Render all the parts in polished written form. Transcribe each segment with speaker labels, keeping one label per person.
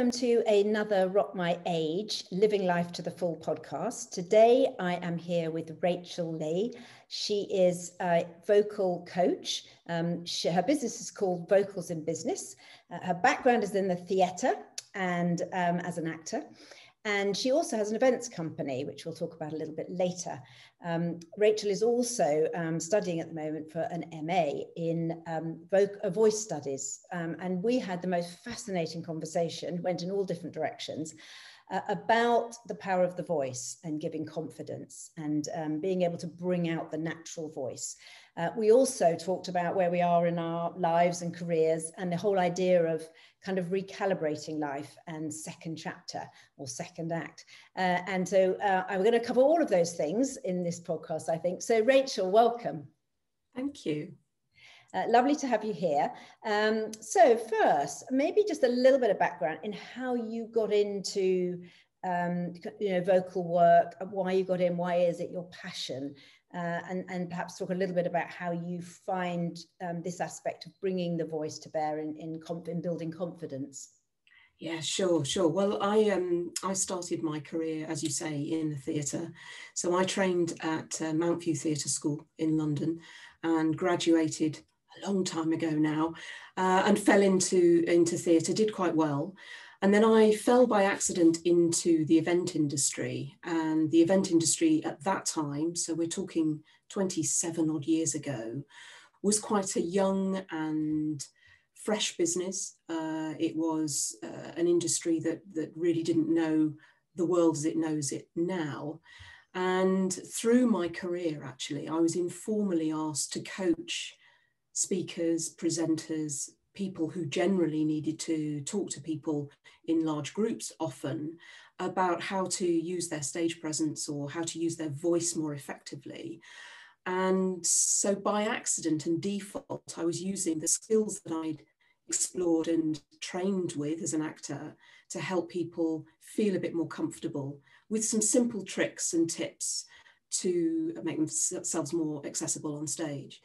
Speaker 1: welcome to another Rock My Age, Living Life to the Full podcast. Today I am here with Rachel Ley. She is a vocal coach. Her business is called Vocals in Business. Her background is in the theatre and as an actor. And she also has an events company, which we'll talk about a little bit later. Rachel is also studying at the moment for an MA in voice studies. And we had the most fascinating conversation, went in all different directions, about the power of the voice and giving confidence and being able to bring out the natural voice. We also talked about where we are in our lives and careers and the whole idea of kind of recalibrating life and second chapter or second act. And so I'm going to cover all of those things in this podcast, I think. So Rachel, welcome.
Speaker 2: Thank you.
Speaker 1: Lovely to have you here. So first, maybe just a little bit of background in how you got into vocal work, why you got in, why is it your passion? And perhaps talk a little bit about how you find this aspect of bringing the voice to bear in building confidence.
Speaker 2: Yeah, sure. Well, I started my career, as you say, in the theatre. So I trained at Mountview Theatre School in London and graduated a long time ago now, and fell into theatre, did quite well. And then I fell by accident into the event industry, and the event industry at that time, so we're talking 27 odd years ago, was quite a young and fresh business. It was an industry that really didn't know the world as it knows it now. And through my career, actually, I was informally asked to coach speakers, presenters, people who generally needed to talk to people in large groups often about how to use their stage presence or how to use their voice more effectively. And so by accident and default, I was using the skills that I'd explored and trained with as an actor to help people feel a bit more comfortable with some simple tricks and tips to make themselves more accessible on stage.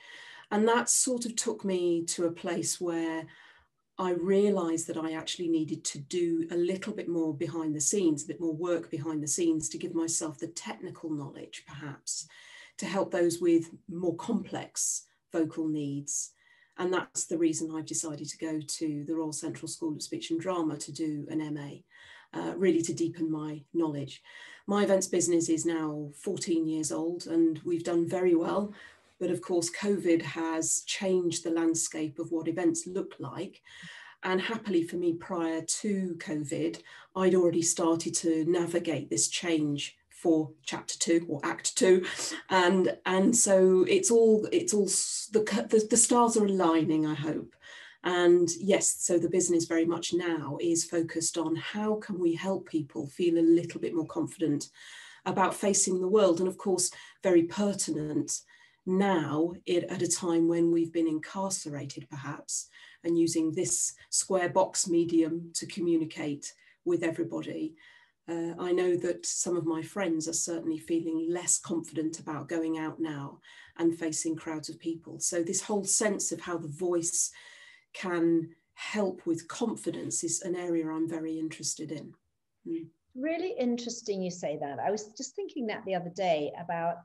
Speaker 2: And that sort of took me to a place where I realized that I actually needed to do a little bit more behind the scenes, a bit more work behind the scenes to give myself the technical knowledge, perhaps, to help those with more complex vocal needs. And that's the reason I've decided to go to the Royal Central School of Speech and Drama to do an MA, really to deepen my knowledge. My events business is now 14 years old and we've done very well. But of course, COVID has changed the landscape of what events look like. And happily for me, prior to COVID, I'd already started to navigate this change for chapter 2 or act 2. And so it's all the stars are aligning, I hope. And yes, so the business very much now is focused on how can we help people feel a little bit more confident about facing the world. And of course, very pertinent now at a time when we've been incarcerated perhaps and using this square box medium to communicate with everybody. I know that some of my friends are certainly feeling less confident about going out now and facing crowds of people. So this whole sense of how the voice can help with confidence is an area I'm very interested in.
Speaker 1: Really interesting you say that. I was just thinking that the other day about,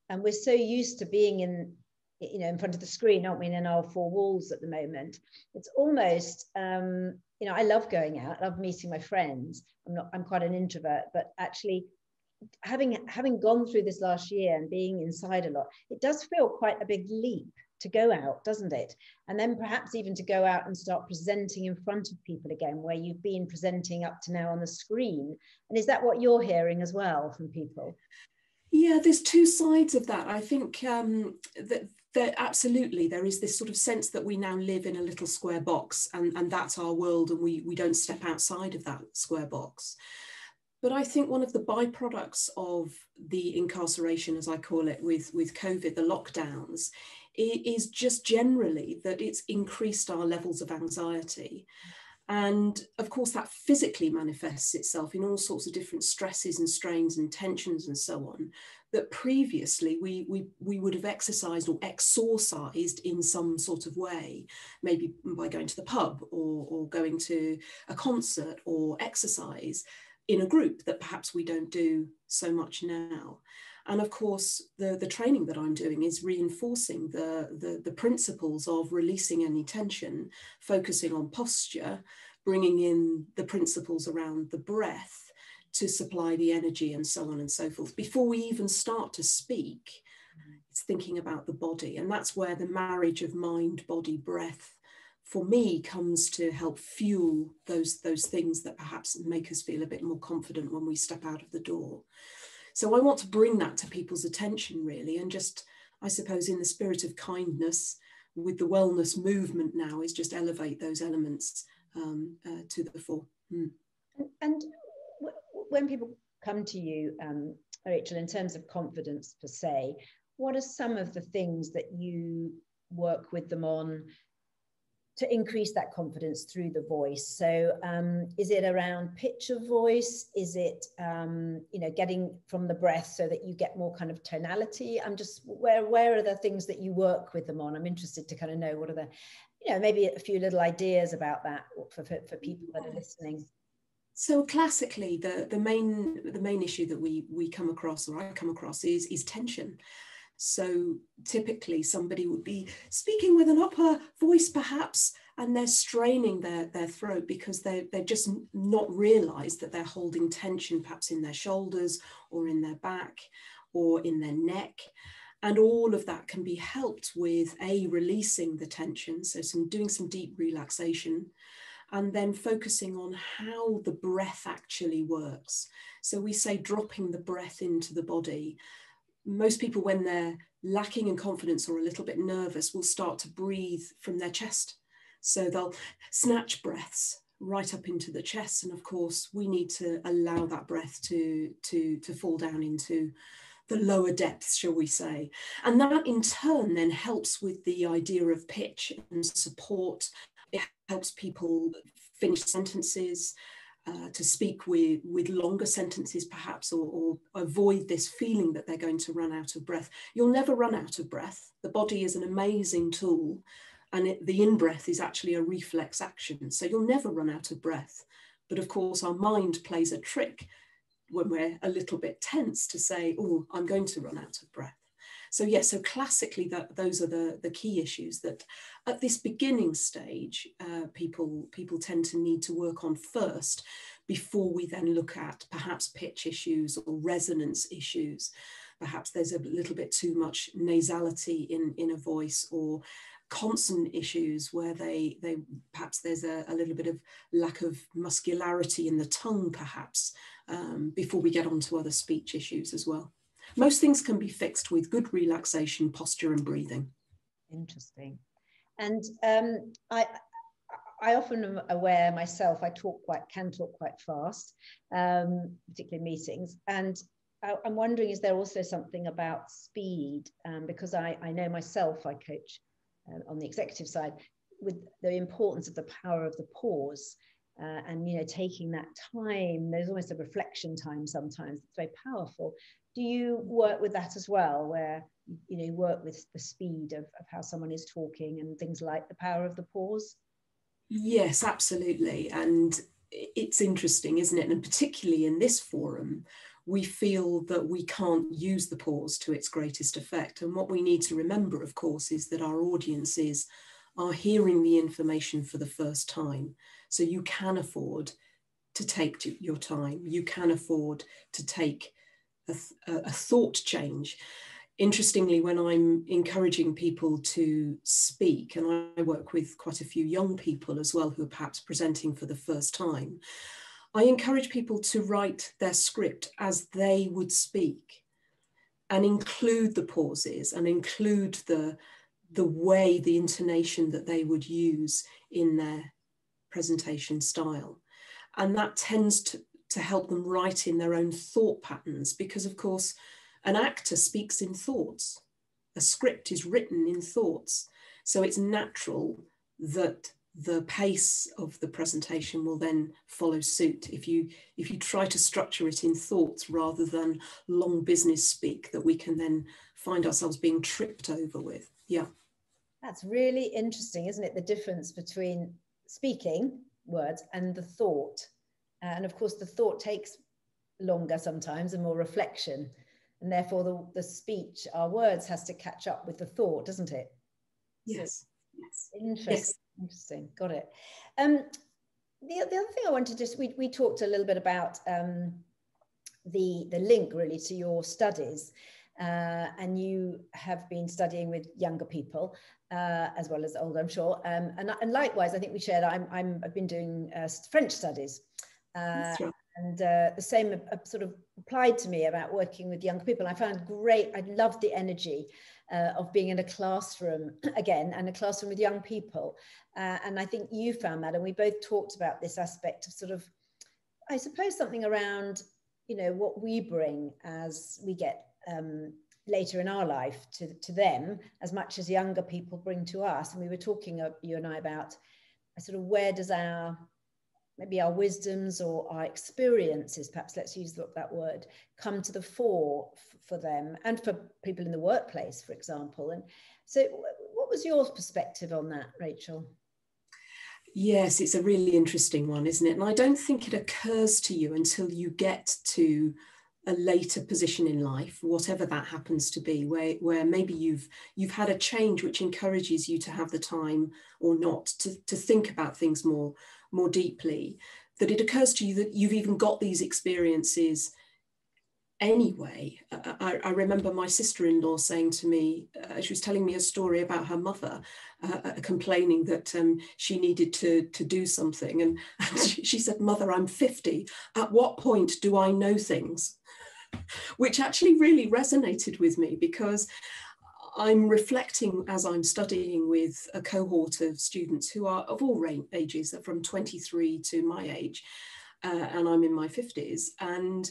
Speaker 1: and we're so used to being in front of the screen, aren't we, in our four walls at the moment. It's almost, I love going out, I love meeting my friends. I'm quite an introvert, but actually having gone through this last year and being inside a lot, it does feel quite a big leap to go out, doesn't it? And then perhaps even to go out and start presenting in front of people again, where you've been presenting up to now on the screen. And is that what you're hearing as well from people?
Speaker 2: Yeah, there's two sides of that. I think that absolutely there is this sort of sense that we now live in a little square box and that's our world and we don't step outside of that square box. But I think one of the byproducts of the incarceration, as I call it, with COVID, the lockdowns, is just generally that it's increased our levels of anxiety. And of course, that physically manifests itself in all sorts of different stresses and strains and tensions and so on, that previously we would have exercised or exorcised in some sort of way, maybe by going to the pub or going to a concert or exercise in a group that perhaps we don't do so much now. And of course, the training that I'm doing is reinforcing the principles of releasing any tension, focusing on posture, bringing in the principles around the breath to supply the energy and so on and so forth. Before we even start to speak, it's thinking about the body. And that's where the marriage of mind, body, breath, for me, comes to help fuel those things that perhaps make us feel a bit more confident when we step out of the door. So I want to bring that to people's attention, really, and just, I suppose, in the spirit of kindness, with the wellness movement now, is just elevate those elements to the fore.
Speaker 1: And when people come to you, Rachel, in terms of confidence per se, what are some of the things that you work with them on to increase that confidence through the voice? So is it around pitch of voice? Is it, getting from the breath so that you get more kind of tonality? I'm just, where are the things that you work with them on? I'm interested to kind of know what are the, maybe a few little ideas about that for people that are listening.
Speaker 2: So classically, the main issue that we come across, or I come across, is tension. So typically somebody would be speaking with an upper voice perhaps, and they're straining their throat because they've just not realized that they're holding tension perhaps in their shoulders or in their back or in their neck. And all of that can be helped with releasing the tension. So doing some deep relaxation, and then focusing on how the breath actually works. So we say dropping the breath into the body. Most people, when they're lacking in confidence or a little bit nervous, will start to breathe from their chest. So they'll snatch breaths right up into the chest. And of course, we need to allow that breath to fall down into the lower depths, shall we say. And that in turn then helps with the idea of pitch and support. It helps people finish sentences, to speak with longer sentences perhaps, or avoid this feeling that they're going to run out of breath. You'll never run out of breath. The body is an amazing tool, and the in-breath is actually a reflex action. So you'll never run out of breath. But of course, our mind plays a trick when we're a little bit tense to say, oh, I'm going to run out of breath. So yes, so classically those are the key issues that at this beginning stage, people tend to need to work on first, before we then look at perhaps pitch issues or resonance issues. Perhaps there's a little bit too much nasality in a voice, or consonant issues where they perhaps there's a little bit of lack of muscularity in the tongue perhaps, before we get on to other speech issues as well. Most things can be fixed with good relaxation, posture and breathing.
Speaker 1: Interesting. And I often am aware myself, I can talk quite fast, particularly in meetings. And I'm wondering, is there also something about speed? Because I know myself, I coach on the executive side, with the importance of the power of the pause. And taking that time, there's almost a reflection time sometimes. It's very powerful. Do you work with that as well, where you work with the speed of how someone is talking and things like the power of the pause?
Speaker 2: Yes, absolutely. And it's interesting, isn't it? And particularly in this forum, we feel that we can't use the pause to its greatest effect. And what we need to remember, of course, is that our audiences are hearing the information for the first time. So you can afford to take your time. You can afford to take a thought change. Interestingly, when I'm encouraging people to speak, and I work with quite a few young people as well who are perhaps presenting for the first time, I encourage people to write their script as they would speak and include the pauses and include the way, the intonation that they would use in their presentation style. And that tends to help them write in their own thought patterns, because of course an actor speaks in thoughts. A script is written in thoughts. So it's natural that the pace of the presentation will then follow suit. If you try to structure it in thoughts rather than long business speak that we can then find ourselves being tripped over with. Yeah.
Speaker 1: That's really interesting, isn't it? The difference between speaking words and the thought. And of course, the thought takes longer sometimes and more reflection. And therefore, the speech, our words, has to catch up with the thought, doesn't it?
Speaker 2: Yes.
Speaker 1: So,
Speaker 2: yes.
Speaker 1: interesting.
Speaker 2: Yes.
Speaker 1: Interesting. Got it. The other thing I wanted to just, we talked a little bit about the link really to your studies. And you have been studying with younger people as well as older, I'm sure. And likewise, I think we shared, I've been doing French studies.
Speaker 2: That's right.
Speaker 1: And the same sort of applied to me about working with young people. I found great, I loved the energy of being in a classroom again, and a classroom with young people. And I think you found that, and we both talked about this aspect of sort of, I suppose, something around, you know, what we bring as we get later in our life to them, as much as younger people bring to us. And we were talking, you and I, about sort of where does maybe our wisdoms or our experiences, perhaps let's use that word, come to the fore for them and for people in the workplace, for example. And so what was your perspective on that, Rachel?
Speaker 2: Yes, it's a really interesting one, isn't it? And I don't think it occurs to you until you get to a later position in life, whatever that happens to be, where maybe you've had a change which encourages you to have the time or not to think about things more deeply, that it occurs to you that you've even got these experiences anyway. I remember my sister-in-law saying to me, she was telling me a story about her mother complaining that she needed to do something. And she said, "Mother, I'm 50. At what point do I know things?" Which actually really resonated with me, because I'm reflecting as I'm studying with a cohort of students who are of all ages, from 23 to my age, and I'm in my 50s. And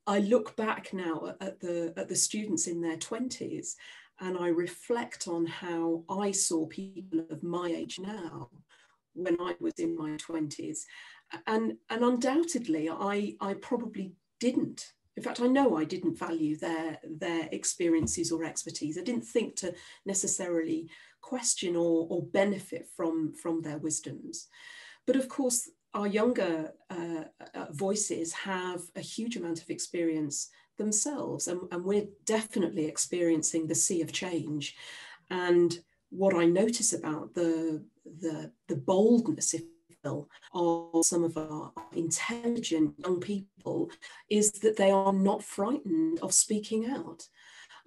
Speaker 2: I look back now at the students in their 20s, and I reflect on how I saw people of my age now when I was in my 20s. And undoubtedly, I probably didn't. In fact, I know I didn't value their experiences or expertise. I didn't think to necessarily question or benefit from their wisdoms. But of course, our younger voices have a huge amount of experience themselves, and we're definitely experiencing the sea of change. And what I notice about the boldness, if you will, of some of our intelligent young people is that they are not frightened of speaking out.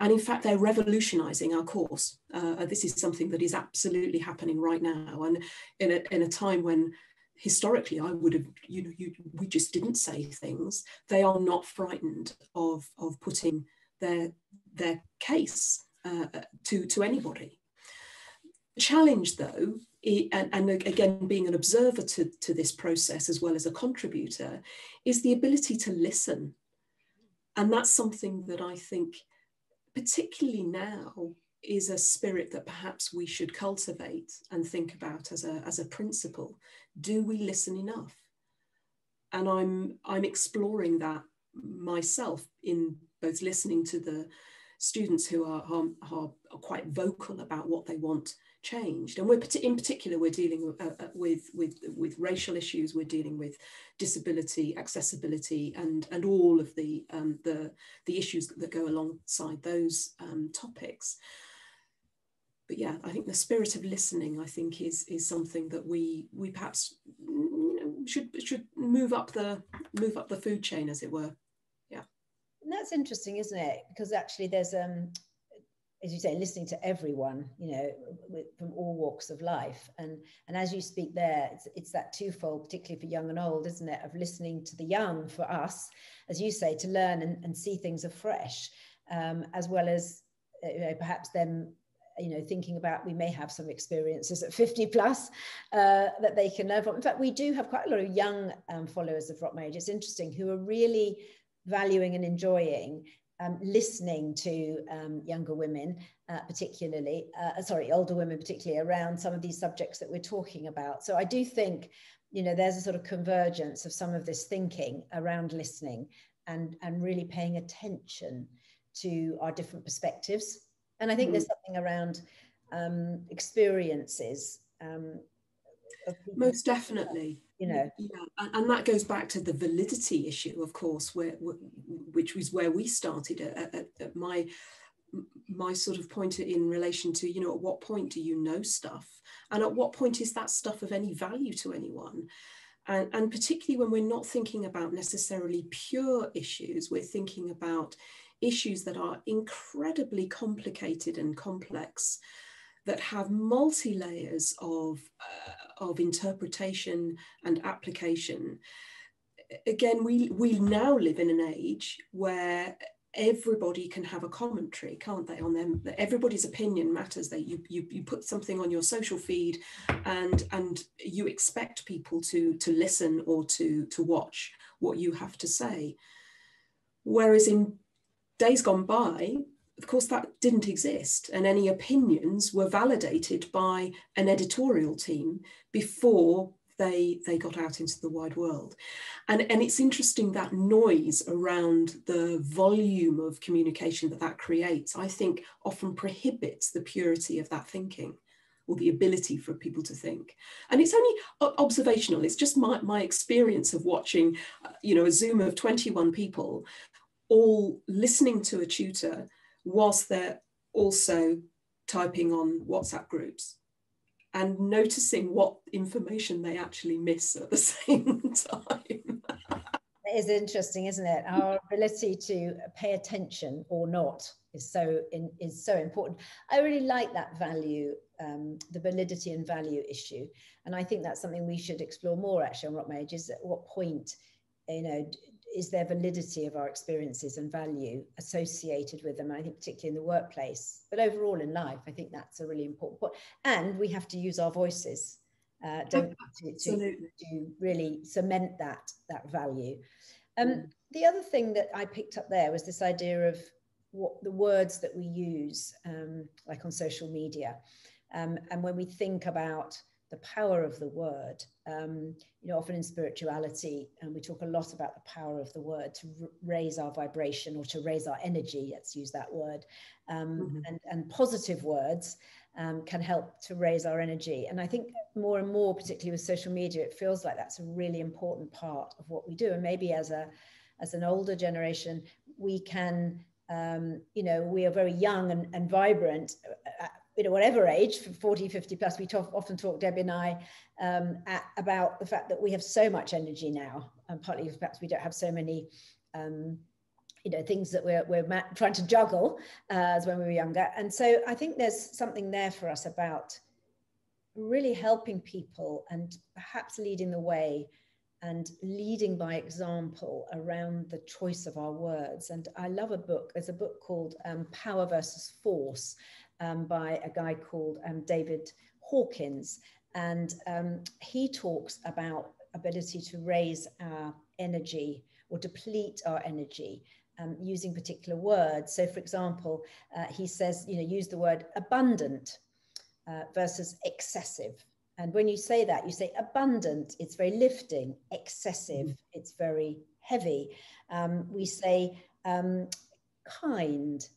Speaker 2: And in fact, they're revolutionizing our course. This is something that is absolutely happening right now. And in a time when historically I would have, we just didn't say things. They are not frightened of putting their case to anybody. The challenge, though, and again, being an observer to this process as well as a contributor, is the ability to listen. And that's something that I think, particularly now, is a spirit that perhaps we should cultivate and think about as a principle. Do we listen enough? And I'm exploring that myself in both listening to the students who are quite vocal about what they want changed. And in particular, we're dealing with racial issues. We're dealing with disability, accessibility, and all of the issues that go alongside those topics. But yeah, I think the spirit of listening, I think, is something that we perhaps should move up the food chain, as it were. Yeah.
Speaker 1: And that's interesting, isn't it? Because actually, there's as you say, listening to everyone, from all walks of life, and as you speak there, it's that twofold, particularly for young and old, isn't it? Of listening to the young for us, as you say, to learn and see things afresh, as well as perhaps them. Thinking about, we may have some experiences at 50 plus that they can learn from. In fact, we do have quite a lot of young followers of Rock Marriage. It's interesting, who are really valuing and enjoying listening to younger women, older women particularly, around some of these subjects that we're talking about. So I do think, you know, there's a sort of convergence of some of this thinking around listening and really paying attention to our different perspectives. And I think there's something around experiences.
Speaker 2: Most definitely.
Speaker 1: You know,
Speaker 2: yeah, and that goes back to the validity issue, of course, which was where we started at my sort of point in relation to, you know, at what point do you know stuff, and at what point is that stuff of any value to anyone? And particularly when we're not thinking about necessarily pure issues, we're thinking about issues that are incredibly complicated and complex, that have multi-layers of interpretation and application. Again, we now live in an age where everybody can have a commentary, can't they, on them? Everybody's opinion matters. You put something on your social feed, and you expect people to listen or to watch what you have to say. Whereas in days gone by, of course, that didn't exist, and any opinions were validated by an editorial team before they got out into the wide world. And it's interesting, that noise around the volume of communication that creates, I think, often prohibits the purity of that thinking, or the ability for people to think. And it's only observational. It's just my experience of watching, you know, a Zoom of 21 people all listening to a tutor whilst they're also typing on WhatsApp groups, and noticing what information they actually miss at the same time.
Speaker 1: It is interesting, isn't it? Our ability to pay attention or not is so important. I really like that value, the validity and value issue. And I think that's something we should explore more actually on Rock My Age, is at what point, you know, is there validity of our experiences and value associated with them? I think particularly in the workplace, but overall in life, I think that's a really important point. And we have to use our voices, to really cement that value. The other thing that I picked up there was this idea of what the words that we use, like on social media. And when we think about the power of the word, you know, often in spirituality, and we talk a lot about the power of the word to raise our vibration or to raise our energy, let's use that word, and positive words can help to raise our energy. And I think more and more, particularly with social media, it feels like that's a really important part of what we do. And maybe as an older generation, we can, you know, we are very young and vibrant, you know, whatever age, 40, 50 plus, we often talk, Debbie and I, about the fact that we have so much energy now, and partly perhaps we don't have so many, you know, things that we're trying to juggle as when we were younger. And so I think there's something there for us about really helping people and perhaps leading the way and leading by example around the choice of our words. And I love a book. There's a book called Power versus Force, by a guy called David Hawkins. And he talks about ability to raise our energy or deplete our energy using particular words. So for example, he says, you know, use the word abundant versus excessive. And when you say that, you say abundant, it's very lifting; excessive, it's very heavy. We say kind,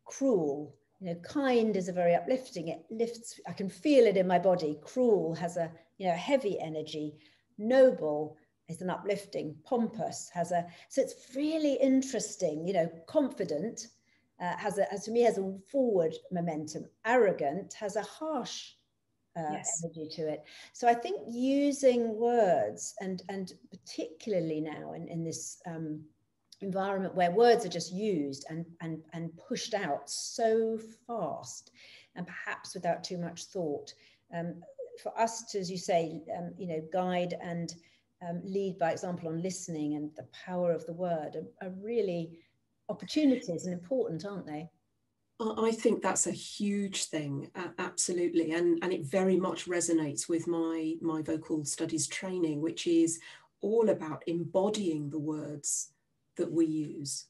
Speaker 1: cruel. You know, kind is a very uplifting, it lifts, I can feel it in my body. Cruel has a, you know, heavy energy. Noble is an uplifting. Pompous has a, so it's really interesting. You know, confident has a forward momentum. Arrogant has a harsh energy to it. So I think using words, and particularly now in this environment where words are just used and pushed out so fast, and perhaps without too much thought, for us to, as you say, you know, guide and lead by example on listening and the power of the word are really opportunities and important, aren't they?
Speaker 2: I think that's a huge thing, absolutely, and it very much resonates with my vocal studies training, which is all about embodying the words that we use.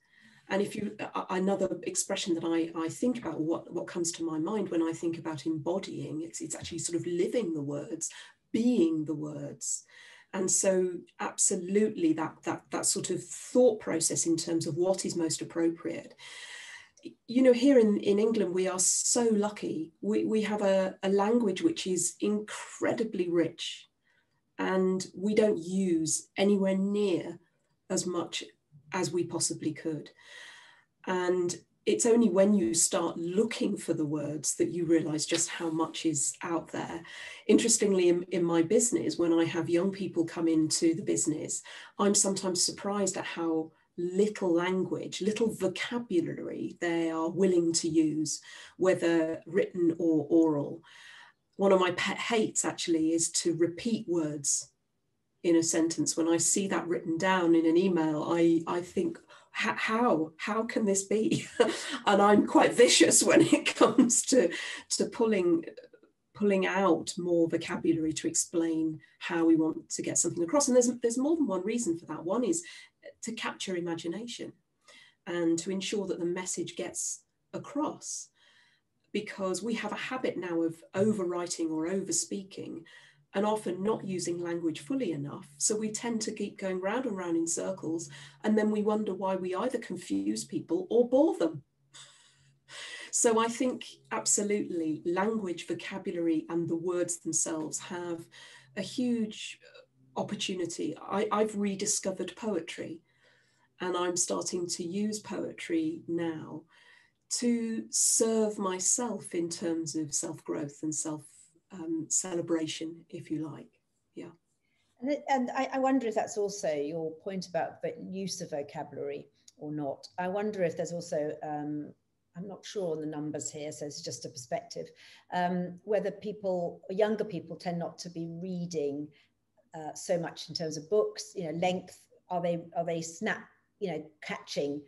Speaker 2: And if you, another expression that I think about, what comes to my mind when I think about embodying, it's actually sort of living the words, being the words. And so absolutely that sort of thought process in terms of what is most appropriate. You know, here in England, we are so lucky. We have a language which is incredibly rich, and we don't use anywhere near as much as we possibly could. And it's only when you start looking for the words that you realize just how much is out there. Interestingly, in my business, when I have young people come into the business, I'm sometimes surprised at how little language, little vocabulary they are willing to use, whether written or oral. One of my pet hates actually is to repeat words in a sentence. When I see that written down in an email, I think, how can this be? And I'm quite vicious when it comes to pulling out more vocabulary to explain how we want to get something across. And there's more than one reason for that. One is to capture imagination and to ensure that the message gets across, because we have a habit now of overwriting or overspeaking, and often not using language fully enough. So we tend to keep going round and round in circles, and then we wonder why we either confuse people or bore them. So I think absolutely language, vocabulary, and the words themselves have a huge opportunity. I've rediscovered poetry, and I'm starting to use poetry now to serve myself in terms of self-growth and celebration, if you like. Yeah.
Speaker 1: And I wonder if that's also your point about the use of vocabulary or not. I wonder if there's also, I'm not sure on the numbers here, so it's just a perspective, whether younger people tend not to be reading so much in terms of books, you know, length, are they catching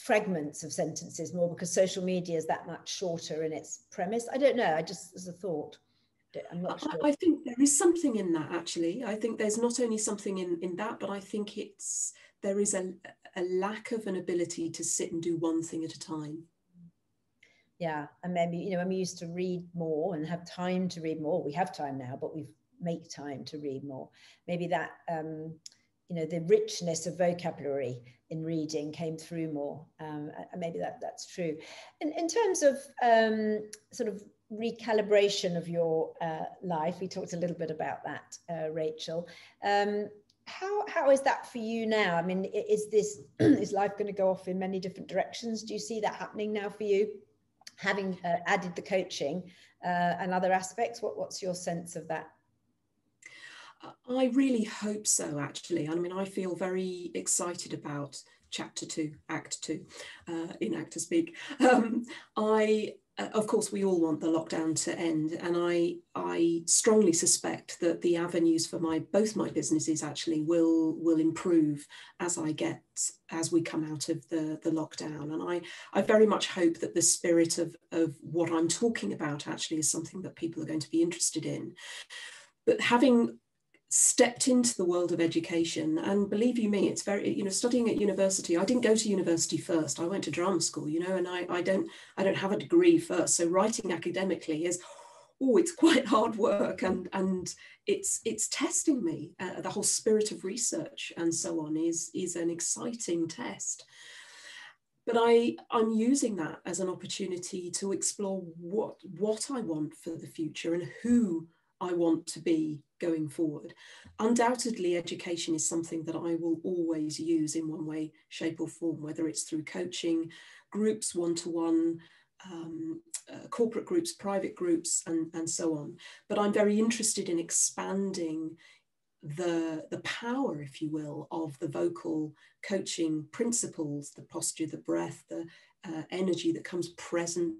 Speaker 1: fragments of sentences more because social media is that much shorter in its premise? I don't know, as a thought. I'm not sure.
Speaker 2: I think there is something in that, actually. I think there's not only something in that, but I think there is a lack of an ability to sit and do one thing at a time.
Speaker 1: Yeah, and maybe, you know, when we used to read more and have time to read more, we have time now, but we make time to read more. Maybe that, you know, the richness of vocabulary in reading came through more. And maybe that's true. In terms of sort of recalibration of your life, we talked a little bit about that, Rachel. How is that for you now? I mean, is life going to go off in many different directions? Do you see that happening now for you, having added the coaching and other aspects? What's your sense of that?
Speaker 2: I really hope so, actually. I mean, I feel very excited about chapter 2, act 2, in actor speak. Of course, we all want the lockdown to end, and I strongly suspect that the avenues for both my businesses actually will improve as we come out of the lockdown. And I very much hope that the spirit of what I'm talking about actually is something that people are going to be interested in. But having stepped into the world of education, and believe you me, it's very, you know, studying at university, I didn't go to university first, I went to drama school, you know, and I don't have a degree first. So writing academically is, it's quite hard work, and it's testing me. The whole spirit of research and so on is an exciting test. But I'm using that as an opportunity to explore what I want for the future and who I want to be going forward. Undoubtedly, education is something that I will always use in one way, shape or form, whether it's through coaching, groups, one-to-one, corporate groups, private groups, and so on. But I'm very interested in expanding the power, if you will, of the vocal coaching principles, the posture, the breath, the energy that comes, presence,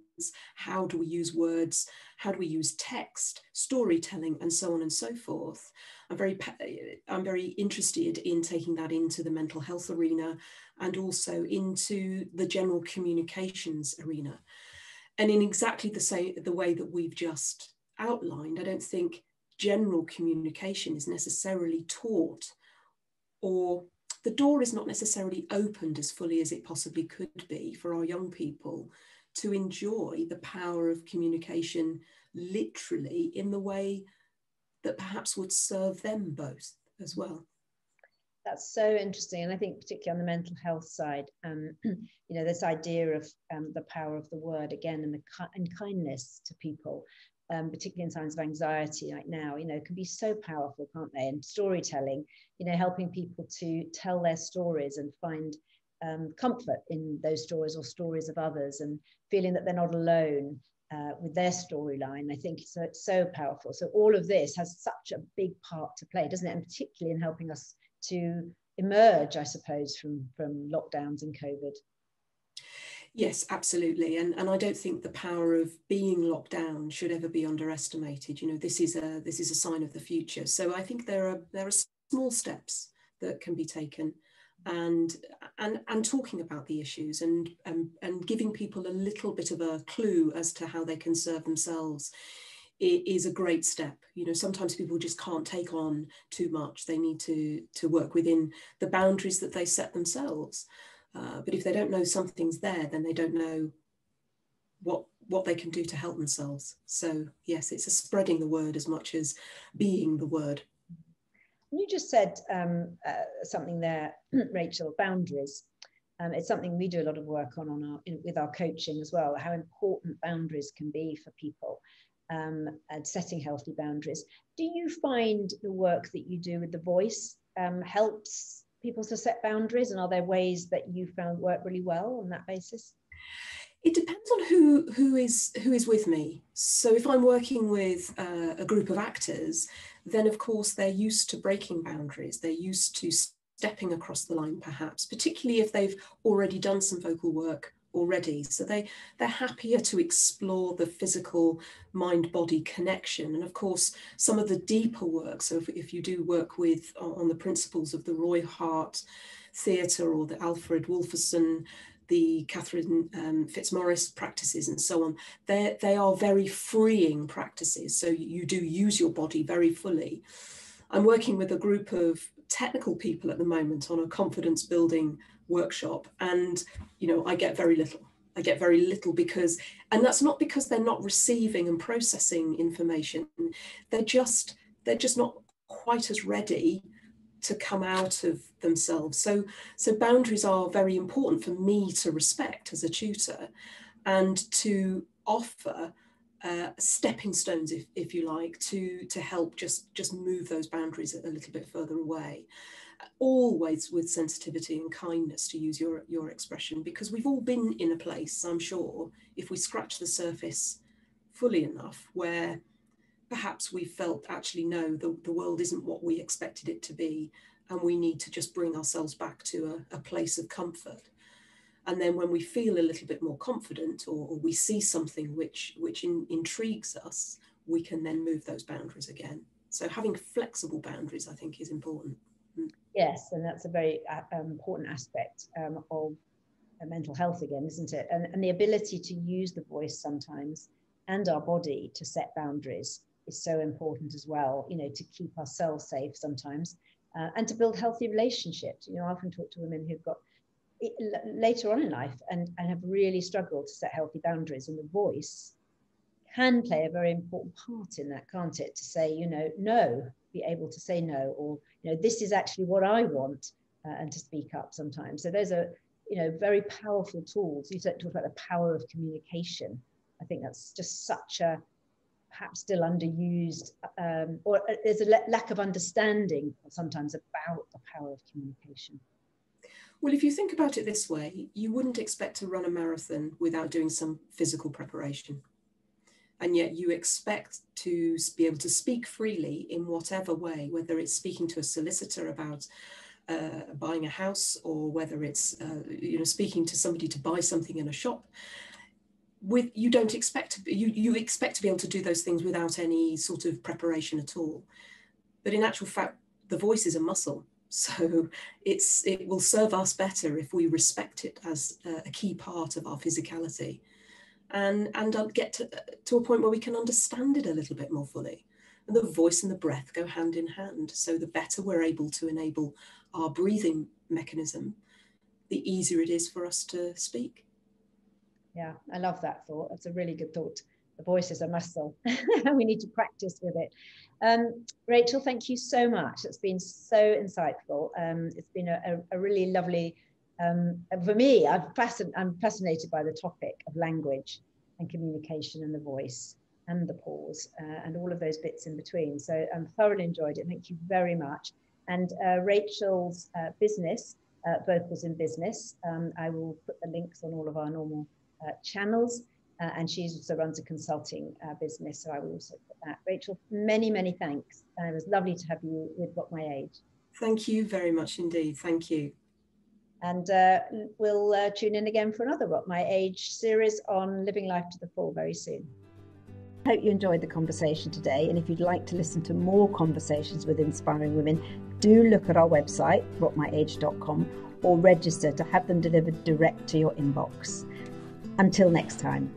Speaker 2: how do we use words, how do we use text, storytelling, and so on and so forth. I'm very interested in taking that into the mental health arena and also into the general communications arena. And in exactly the way that we've just outlined, I don't think general communication is necessarily taught or the door is not necessarily opened as fully as it possibly could be for our young people to enjoy the power of communication literally in the way that perhaps would serve them both as well.
Speaker 1: That's so interesting. And I think particularly on the mental health side, this idea of the power of the word again, and kindness to people, particularly in times of anxiety like now, can be so powerful, can't they? And storytelling, helping people to tell their stories and find comfort in those stories or stories of others, and feeling that they're not alone with their storyline, I think it's so powerful. So all of this has such a big part to play, doesn't it? And particularly in helping us to emerge, I suppose, from lockdowns and COVID.
Speaker 2: Yes, absolutely. And I don't think the power of being locked down should ever be underestimated. This is a sign of the future. So I think there are small steps that can be taken, and talking about the issues and giving people a little bit of a clue as to how they can serve themselves is a great step. Sometimes people just can't take on too much. They need to work within the boundaries that they set themselves. But if they don't know something's there, then they don't know what they can do to help themselves. So yes, it's a spreading the word as much as being the word.
Speaker 1: You just said something there, Rachel, boundaries. It's something we do a lot of work on with our coaching as well, how important boundaries can be for people. And setting healthy boundaries. Do you find the work that you do with the voice helps people to set boundaries, and are there ways that you found work really well on that basis?
Speaker 2: It depends on who is with me. So if I'm working with a group of actors, then of course they're used to breaking boundaries. They're used to stepping across the line, perhaps, particularly if they've already done some vocal work already. So they're happier to explore the physical mind-body connection. And of course, some of the deeper work, so if you do work with on the principles of the Roy Hart theatre or the Alfred Wolferson, the Catherine Fitzmaurice practices and so on, they are very freeing practices. So you do use your body very fully. I'm working with a group of technical people at the moment on a confidence building workshop, and I get very little because, and that's not because they're not receiving and processing information, they're just not quite as ready to come out of themselves. So boundaries are very important for me to respect as a tutor, and to offer stepping stones, if you like, to help just move those boundaries a little bit further away. Always with sensitivity and kindness, to use your expression, because we've all been in a place, I'm sure, if we scratch the surface fully enough, where perhaps we felt, actually, no, the world isn't what we expected it to be, and we need to just bring ourselves back to a place of comfort. And then when we feel a little bit more confident, or we see something which intrigues us, we can then move those boundaries again. So having flexible boundaries, I think, is important.
Speaker 1: Yes, and that's a very important aspect of mental health again, isn't it? And the ability to use the voice sometimes and our body to set boundaries is so important as well, to keep ourselves safe sometimes, and to build healthy relationships. I often talk to women who've got later on in life and have really struggled to set healthy boundaries, and the voice can play a very important part in that, can't it? To say, no, be able to say no, or, this is actually what I want, and to speak up sometimes. So there's very powerful tools. You talked about the power of communication. I think that's just such a perhaps still underused, or there's a lack of understanding sometimes about the power of communication.
Speaker 2: Well, if you think about it this way, you wouldn't expect to run a marathon without doing some physical preparation. And yet you expect to be able to speak freely in whatever way, whether it's speaking to a solicitor about buying a house, or whether it's speaking to somebody to buy something in a shop. You expect to be able to do those things without any sort of preparation at all. But in actual fact, the voice is a muscle. So it will serve us better if we respect it as a key part of our physicality, and get to a point where we can understand it a little bit more fully. And the voice and the breath go hand in hand. So the better we're able to enable our breathing mechanism, the easier it is for us to speak.
Speaker 1: Yeah, I love that thought. That's a really good thought. The voice is a muscle. We need to practice with it. Rachel, thank you so much. It's been so insightful. It's been a really lovely, for me, I'm fascinated by the topic of language and communication and the voice and the pause and all of those bits in between. So I'm thoroughly enjoyed it. Thank you very much. And Rachel's business, Vocals in Business, I will put the links on all of our normal channels, and she also runs a consulting business, so I will also put that. Rachel, many, many thanks. It was lovely to have you with Rock My Age.
Speaker 2: Thank you very much indeed. Thank you.
Speaker 1: And we'll tune in again for another Rock My Age series on living life to the full very soon. I hope you enjoyed the conversation today, and if you'd like to listen to more conversations with inspiring women, do look at our website, rockmyage.com, or register to have them delivered direct to your inbox. Until next time.